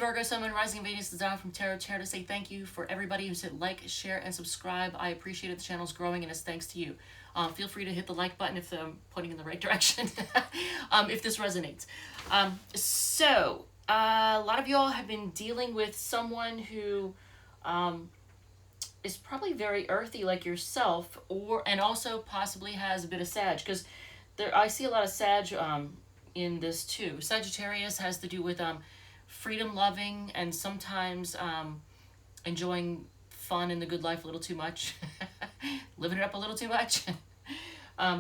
Virgo, Sun, Moon, Rising, Venus, Devine from Tarot Chair to say thank you for everybody who said like, share, and subscribe. I appreciate it. The channel's growing, and it's thanks to you. Feel free to hit the like button if I'm pointing in the right direction, if this resonates. A lot of y'all have been dealing with someone who is probably very earthy like yourself, and also possibly has a bit of Sag, because I see a lot of Sag in this too. Sagittarius has to do with freedom loving and sometimes enjoying fun and the good life a little too much, living it up a little too much,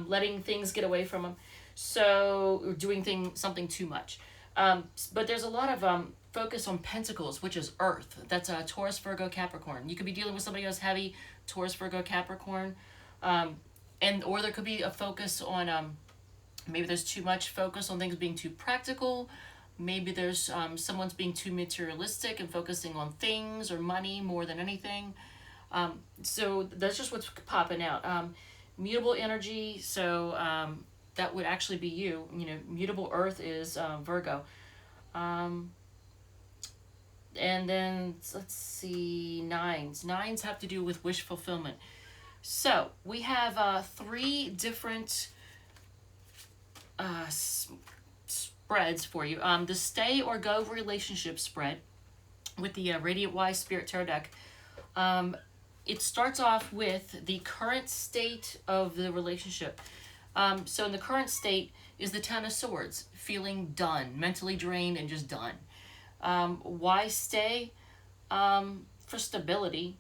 letting things get away from them, so doing something too much. But there's a lot of focus on Pentacles, which is Earth. That's Taurus, Virgo, Capricorn. You could be dealing with somebody who has heavy Taurus, Virgo, Capricorn, or there could be a focus on maybe there's too much focus on things being too practical. Maybe there's someone's being too materialistic and focusing on things or money more than anything. So that's just what's popping out. Mutable energy, so that would actually be you. You know, mutable Earth is Virgo. And then, let's see, nines. Nines have to do with wish fulfillment. So we have 3 different spreads for you. The stay or go relationship spread with the Radiant Wise Spirit Tarot deck. It starts off with the current state of the relationship. So in the current state is the Ten of Swords, feeling done, mentally drained and just done. Why stay? For stability,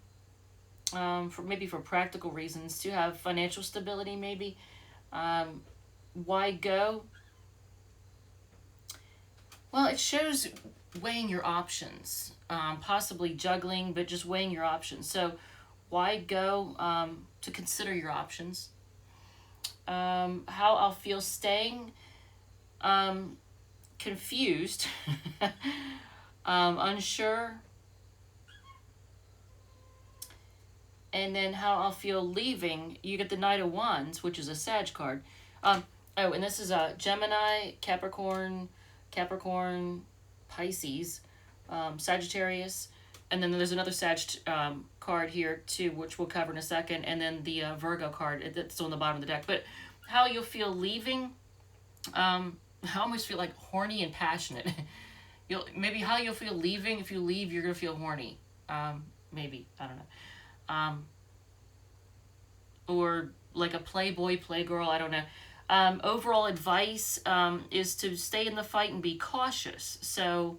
for practical reasons, to have financial stability maybe. Why go? Well, it shows weighing your options, possibly juggling, but just weighing your options. So why go? To consider your options. How I'll feel staying, confused, unsure, and then how I'll feel leaving. You get the Knight of Wands, which is a Sag card. And this is a Gemini, Capricorn, Pisces, Sagittarius, and then there's another Sag card here too, which we'll cover in a second, and then the Virgo card that's on the bottom of the deck. But how you'll feel leaving, I almost feel like horny and passionate. Maybe how you'll feel leaving. If you leave, you're gonna feel horny. Maybe, I don't know. Or like a playboy, playgirl, I don't know. Overall advice is to stay in the fight and be cautious. So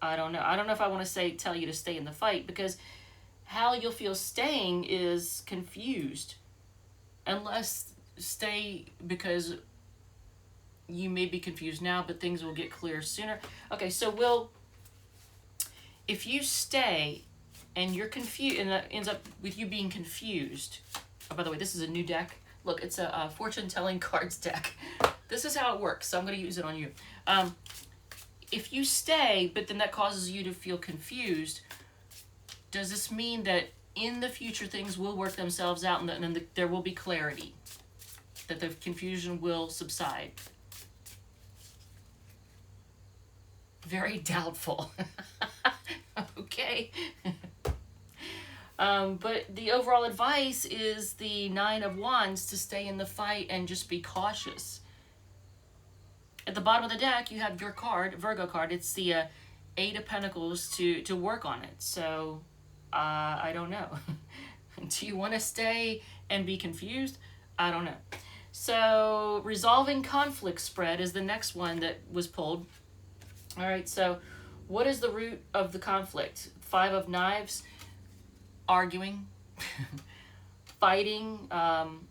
I don't know. I don't know if I want to tell you to stay in the fight, because how you'll feel staying is confused. Unless stay because you may be confused now, but things will get clear sooner. Okay, so if you stay and you're confused, and that ends up with you being confused. Oh, by the way, this is a new deck. Look, it's a fortune-telling cards deck. This is how it works, so I'm going to use it on you. If you stay, but then that causes you to feel confused, does this mean that in the future things will work themselves out, and then there will be clarity? That the confusion will subside? Very doubtful. Okay. But the overall advice is the Nine of Wands, to stay in the fight and just be cautious. At the bottom of the deck, you have your card, Virgo card. It's the Eight of Pentacles to work on it. So, I don't know. Do you want to stay and be confused? I don't know. So, resolving conflict spread is the next one that was pulled. All right, so what is the root of the conflict? 5 of Knives. Arguing, fighting,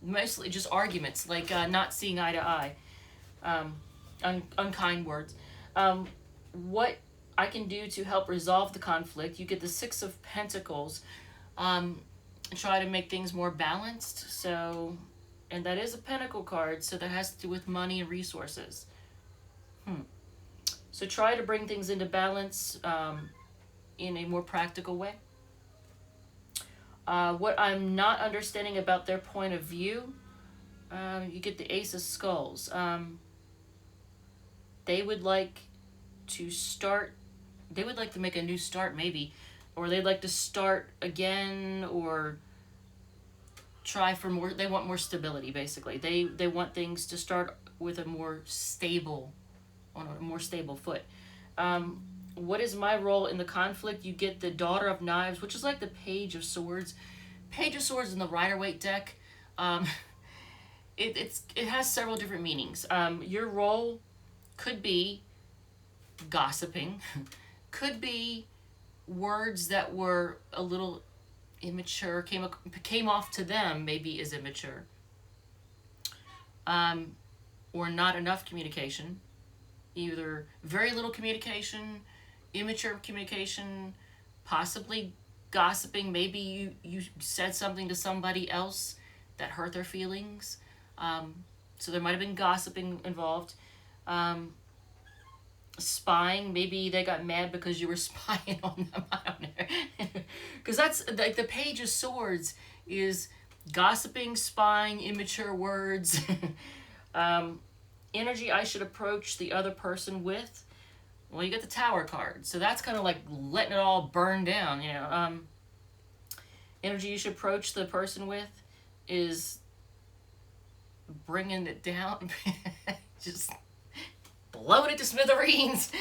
mostly just arguments, like not seeing eye to eye, unkind words. What I can do to help resolve the conflict, you get the 6 of Pentacles, try to make things more balanced. So, and that is a Pentacle card, so that has to do with money and resources. So try to bring things into balance in a more practical way. What I'm not understanding about their point of view, you get the Ace of Skulls. They would like to start they would like to make a new start, maybe, or they'd like to start again, or try for more. They want more stability, basically. They want things to start with a more stable, on a more stable foot. What is my role in the conflict? You get the Daughter of Knives, which is like the Page of Swords. Page of Swords in the Rider-Waite deck. Um, it has several different meanings. Your role could be gossiping, could be words that were a little immature, came off to them maybe as immature, or not enough communication, either very little communication, immature communication, possibly gossiping. Maybe you said something to somebody else that hurt their feelings. So there might have been gossiping involved. Spying, maybe they got mad because you were spying on them. I don't know. Because that's like the Page of Swords is gossiping, spying, immature words. Energy I should approach the other person with. Well, you get the Tower card, so that's kind of like letting it all burn down, you know. Energy you should approach the person with is bringing it down, just blowing it to smithereens,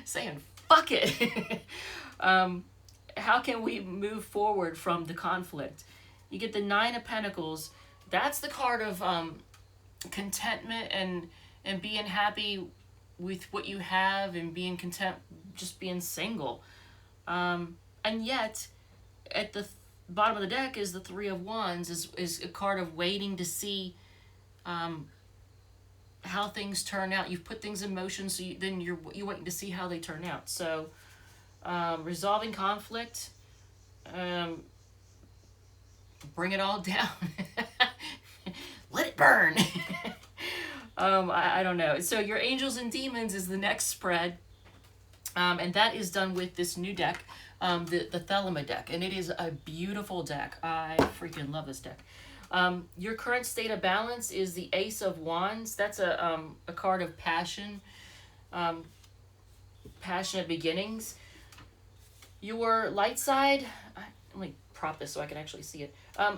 saying fuck it. How can we move forward from the conflict? You get the Nine of Pentacles. That's the card of contentment and being happy with what you have and being content, just being single. And yet, at the bottom of the deck is the Three of Wands, is a card of waiting to see how things turn out. You've put things in motion, so you're waiting to see how they turn out. So, resolving conflict, bring it all down. Let it burn. I don't know. So your Angels and Demons is the next spread, and that is done with this new deck, the Thelema deck, and it is a beautiful deck. I freaking love this deck. Your current state of balance is the Ace of Wands. That's a card of passion, passionate beginnings. Your light side, let me prop this so I can actually see it.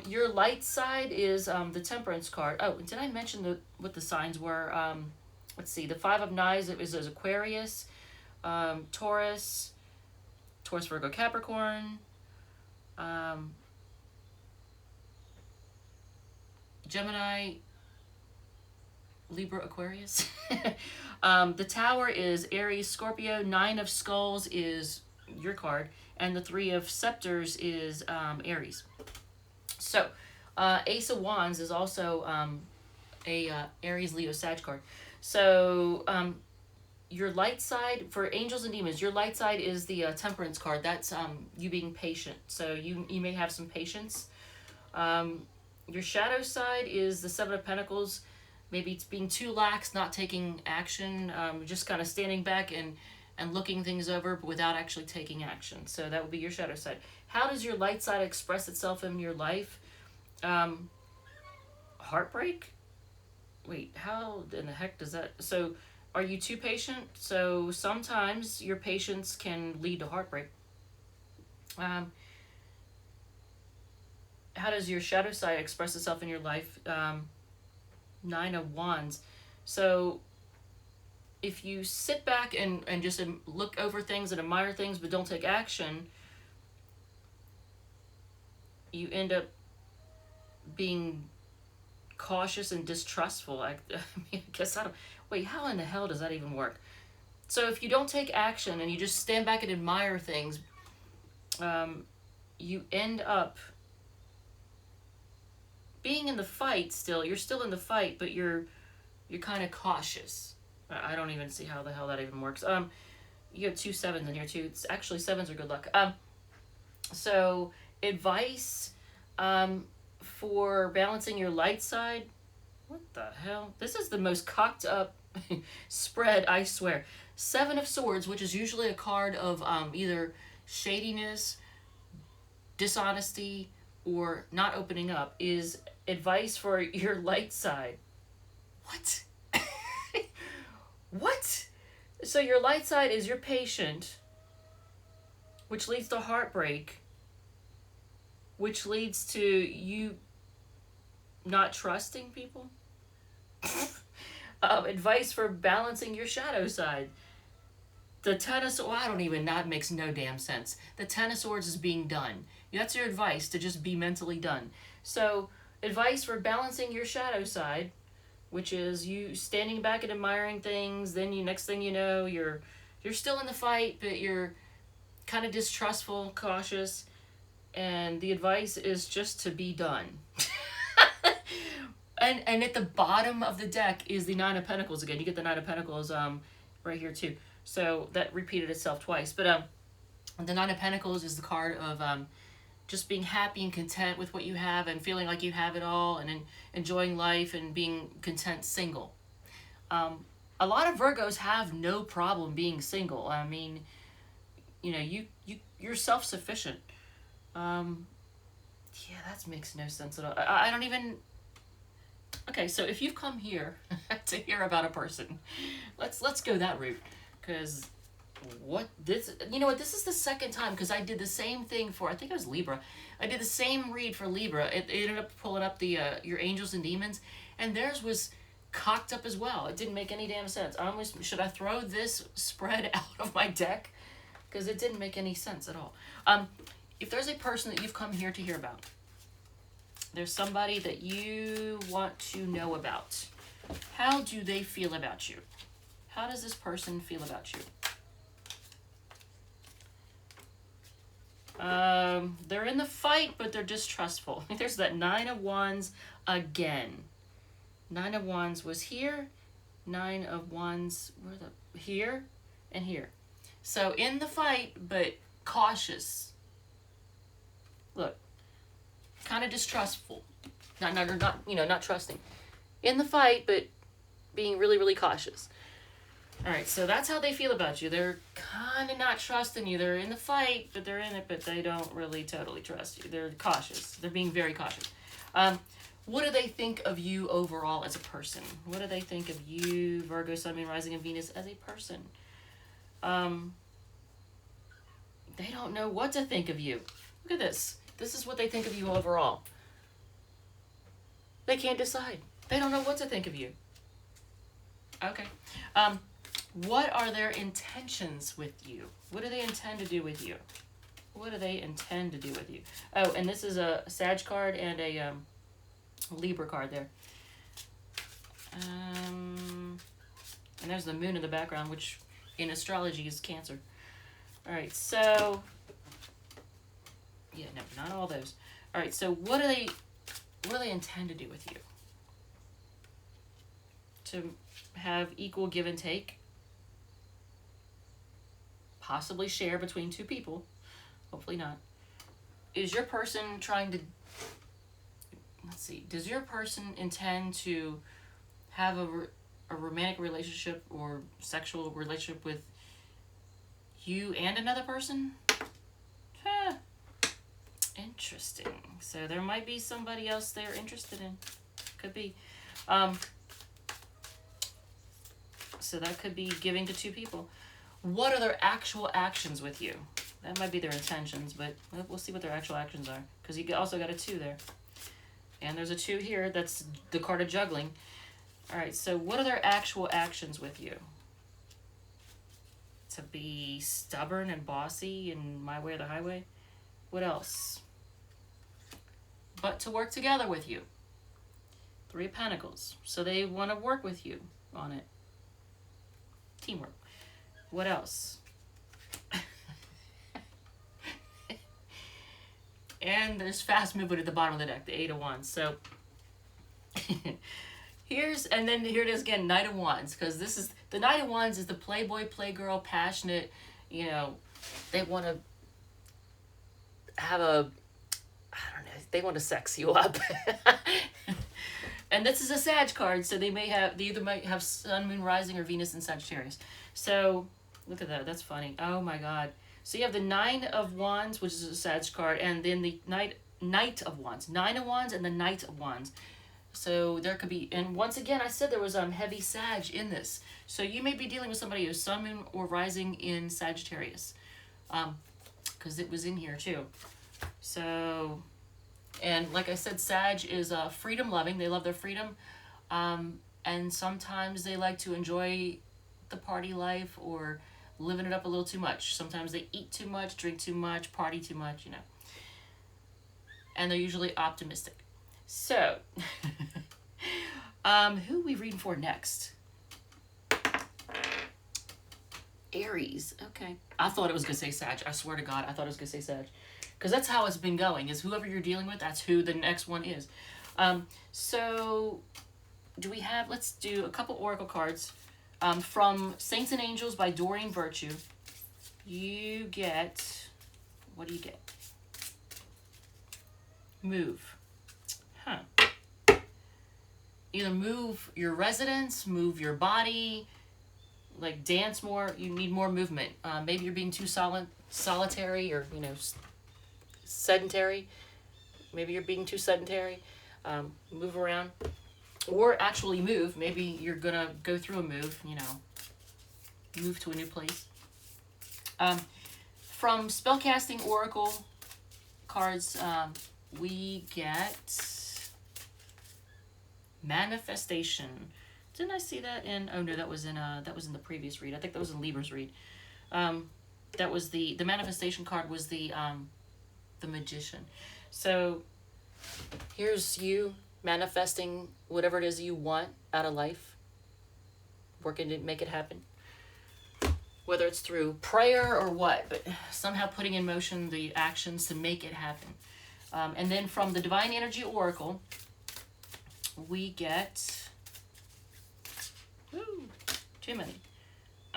Your light side is the Temperance card. Oh, did I mention what the signs were? Let's see. The Five of Knives is Aquarius, Taurus, Virgo, Capricorn, Gemini, Libra, Aquarius. The Tower is Aries, Scorpio. Nine of Skulls is your card, and the Three of Scepters is Aries. So, Ace of Wands is also a Aries, Leo, Sag card. So, your light side, for Angels and Demons, your light side is the Temperance card. That's you being patient. So, you may have some patience. Your shadow side is the Seven of Pentacles. Maybe it's being too lax, not taking action, just kind of standing back and looking things over, but without actually taking action. So that would be your shadow side. How does your light side express itself in your life? Heartbreak? Wait, how in the heck does that... So, are you too patient? So, sometimes your patience can lead to heartbreak. How does your shadow side express itself in your life? Nine of Wands. So, if you sit back and just look over things and admire things but don't take action, you end up being cautious and distrustful. I guess I don't... Wait, how in the hell does that even work? So if you don't take action and you just stand back and admire things, you end up being in the fight still. You're still in the fight, but you're kind of cautious. I don't even see how the hell that even works. You have 2 7s in here too. It's actually 7s are good luck. So advice for balancing your light side. What the hell? This is the most cocked up spread, I swear. 7 of Swords, which is usually a card of either shadiness, dishonesty, or not opening up, is advice for your light side. What? What? So your light side is you're patient, which leads to heartbreak, which leads to you not trusting people. Advice for balancing your shadow side. The Ten of Swords, I don't even, that makes no damn sense. The Ten of Swords is being done. That's your advice, to just be mentally done. So, advice for balancing your shadow side, which is you standing back and admiring things, then you, next thing you know, you're still in the fight, but you're kind of distrustful, cautious, and the advice is just to be done. And at the bottom of the deck is the Nine of Pentacles again. You get the Nine of Pentacles right here too. So that repeated itself twice. But the Nine of Pentacles is the card of just being happy and content with what you have and feeling like you have it all and enjoying life and being content single. A lot of Virgos have no problem being single. I mean, you know, you're self-sufficient. Yeah, that makes no sense at all. I don't even... Okay, so if you've come here to hear about a person, let's go that route, because you know what, this is the second time, because I did the same thing for, I think it was Libra. I did the same read for Libra. It ended up pulling up the your angels and demons, and theirs was cocked up as well. It didn't make any damn sense. I almost, should I throw this spread out of my deck? Because it didn't make any sense at all. If there's a person that you've come here to hear about, there's somebody that you want to know about. How do they feel about you? How does this person feel about you? They're in the fight, but they're distrustful. There's that Nine of Wands again. Nine of Wands was here. Nine of Wands, here and here. So in the fight, but cautious. Look. Kind of distrustful, not trusting, in the fight, but being really, really cautious. All right, so that's how they feel about you. They're kind of not trusting you. They're in the fight, but they're in it, but they don't really totally trust you. They're cautious. They're being very cautious. What do they think of you overall as a person? What do they think of you, Virgo, Sun, Moon, Rising, and Venus, as a person? They don't know what to think of you. Look at this. This is what they think of you overall. They can't decide. They don't know what to think of you. Okay. What are their intentions with you? What do they intend to do with you? What do they intend to do with you? Oh, and this is a Sag card and a Libra card there. And there's the moon in the background, which in astrology is Cancer. All right, so... Yeah, no, not all those. All right, so what do they intend to do with you? To have equal give and take. Possibly share between two people. Hopefully not. Is your person trying to... Let's see. Does your person intend to have a romantic relationship or sexual relationship with you and another person? Huh. Interesting. So there might be somebody else they're interested in. Could be. So that could be giving to two people. What are their actual actions with you? That might be their intentions, but we'll see what their actual actions are. Because you also got a 2 there. And there's a 2 here. That's the card of juggling. All right, so what are their actual actions with you? To be stubborn and bossy and my way or the highway? What else? But to work together with you. 3 of Pentacles. So they want to work with you on it. Teamwork. What else? And there's fast movement at the bottom of the deck, the 8 of Wands. So and then here it is again, Knight of Wands, because this is, the Knight of Wands is the playboy, playgirl, passionate, you know, they want to have a, I don't know, they want to sex you up. And this is a Sag card, so they either might have Sun, Moon, Rising, or Venus in Sagittarius. So, look at that, that's funny. Oh my god. So you have the 9 of Wands, which is a Sag card, and then the Knight of Wands. 9 of Wands and the Knight of Wands. So there could be, and once again, I said there was heavy Sag in this. So you may be dealing with somebody who's Sun, Moon, or Rising in Sagittarius. because it was in here too. So, and like I said, Sag is freedom loving. They love their freedom. And sometimes they like to enjoy the party life or living it up a little too much. Sometimes they eat too much, drink too much, party too much, you know. And they're usually optimistic. So, who are we reading for next? Aries. Okay. I thought it was going to say Sag. I swear to God, I thought it was going to say Sag. Because that's how it's been going, is whoever you're dealing with, that's who the next one is. So, do we have, let's do a couple oracle cards. From Saints and Angels by Doreen Virtue. You get, what do you get? Move. Huh. Either move your residence, move your body, like dance more. You need more movement. Maybe you're being too solitary or, you know, sedentary. Maybe you're being too sedentary. Move around. Or actually move. Maybe you're going to go through a move, you know. Move to a new place. From Spellcasting Oracle cards, we get Manifestation. Didn't I see that in, oh no, that was in the previous read. I think that was in Libra's read. That was the Manifestation card was the Magician. So here's you manifesting whatever it is you want out of life, working to make it happen, whether it's through prayer or what, but somehow putting in motion the actions to make it happen. And then from the Divine Energy Oracle, we get, ooh, too many.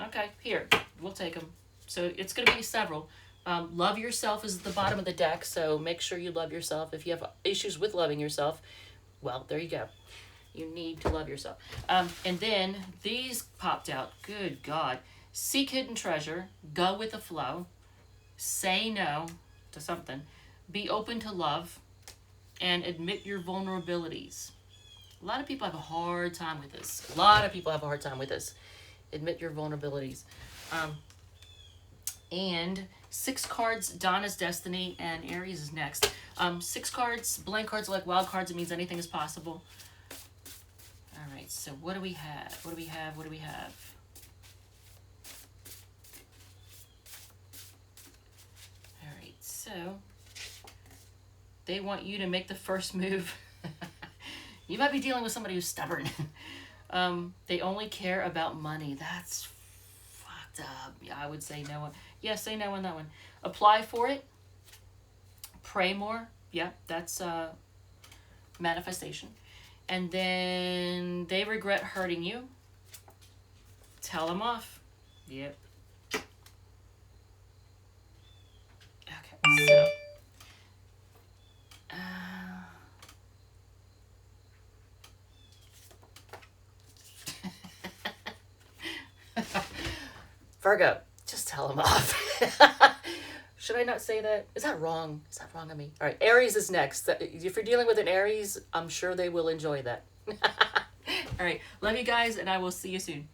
Okay, here, we'll take them. So it's going to be several. Love yourself is at the bottom of the deck, so make sure you love yourself. If you have issues with loving yourself, well, there you go. You need to love yourself. And then these popped out. Good God. Seek hidden treasure. Go with the flow. Say no to something. Be open to love. And admit your vulnerabilities. A lot of people have a hard time with this. Admit your vulnerabilities. And 6 cards, Donna's Destiny, and Aries is next. 6 cards, blank cards are like wild cards. It means anything is possible. All right, so what do we have? All right, so they want you to make the first move. You might be dealing with somebody who's stubborn. They only care about money. That's fucked up. Yeah, I would say no one. Yeah, say no on that one. Apply for it. Pray more. Yeah, that's manifestation. And then they regret hurting you. Tell them off. Yep. Okay, so. Virgo, just tell them off. Should I not say that? Is that wrong? Is that wrong of me? All right, Aries is next. If you're dealing with an Aries, I'm sure they will enjoy that. All right, love you guys, and I will see you soon.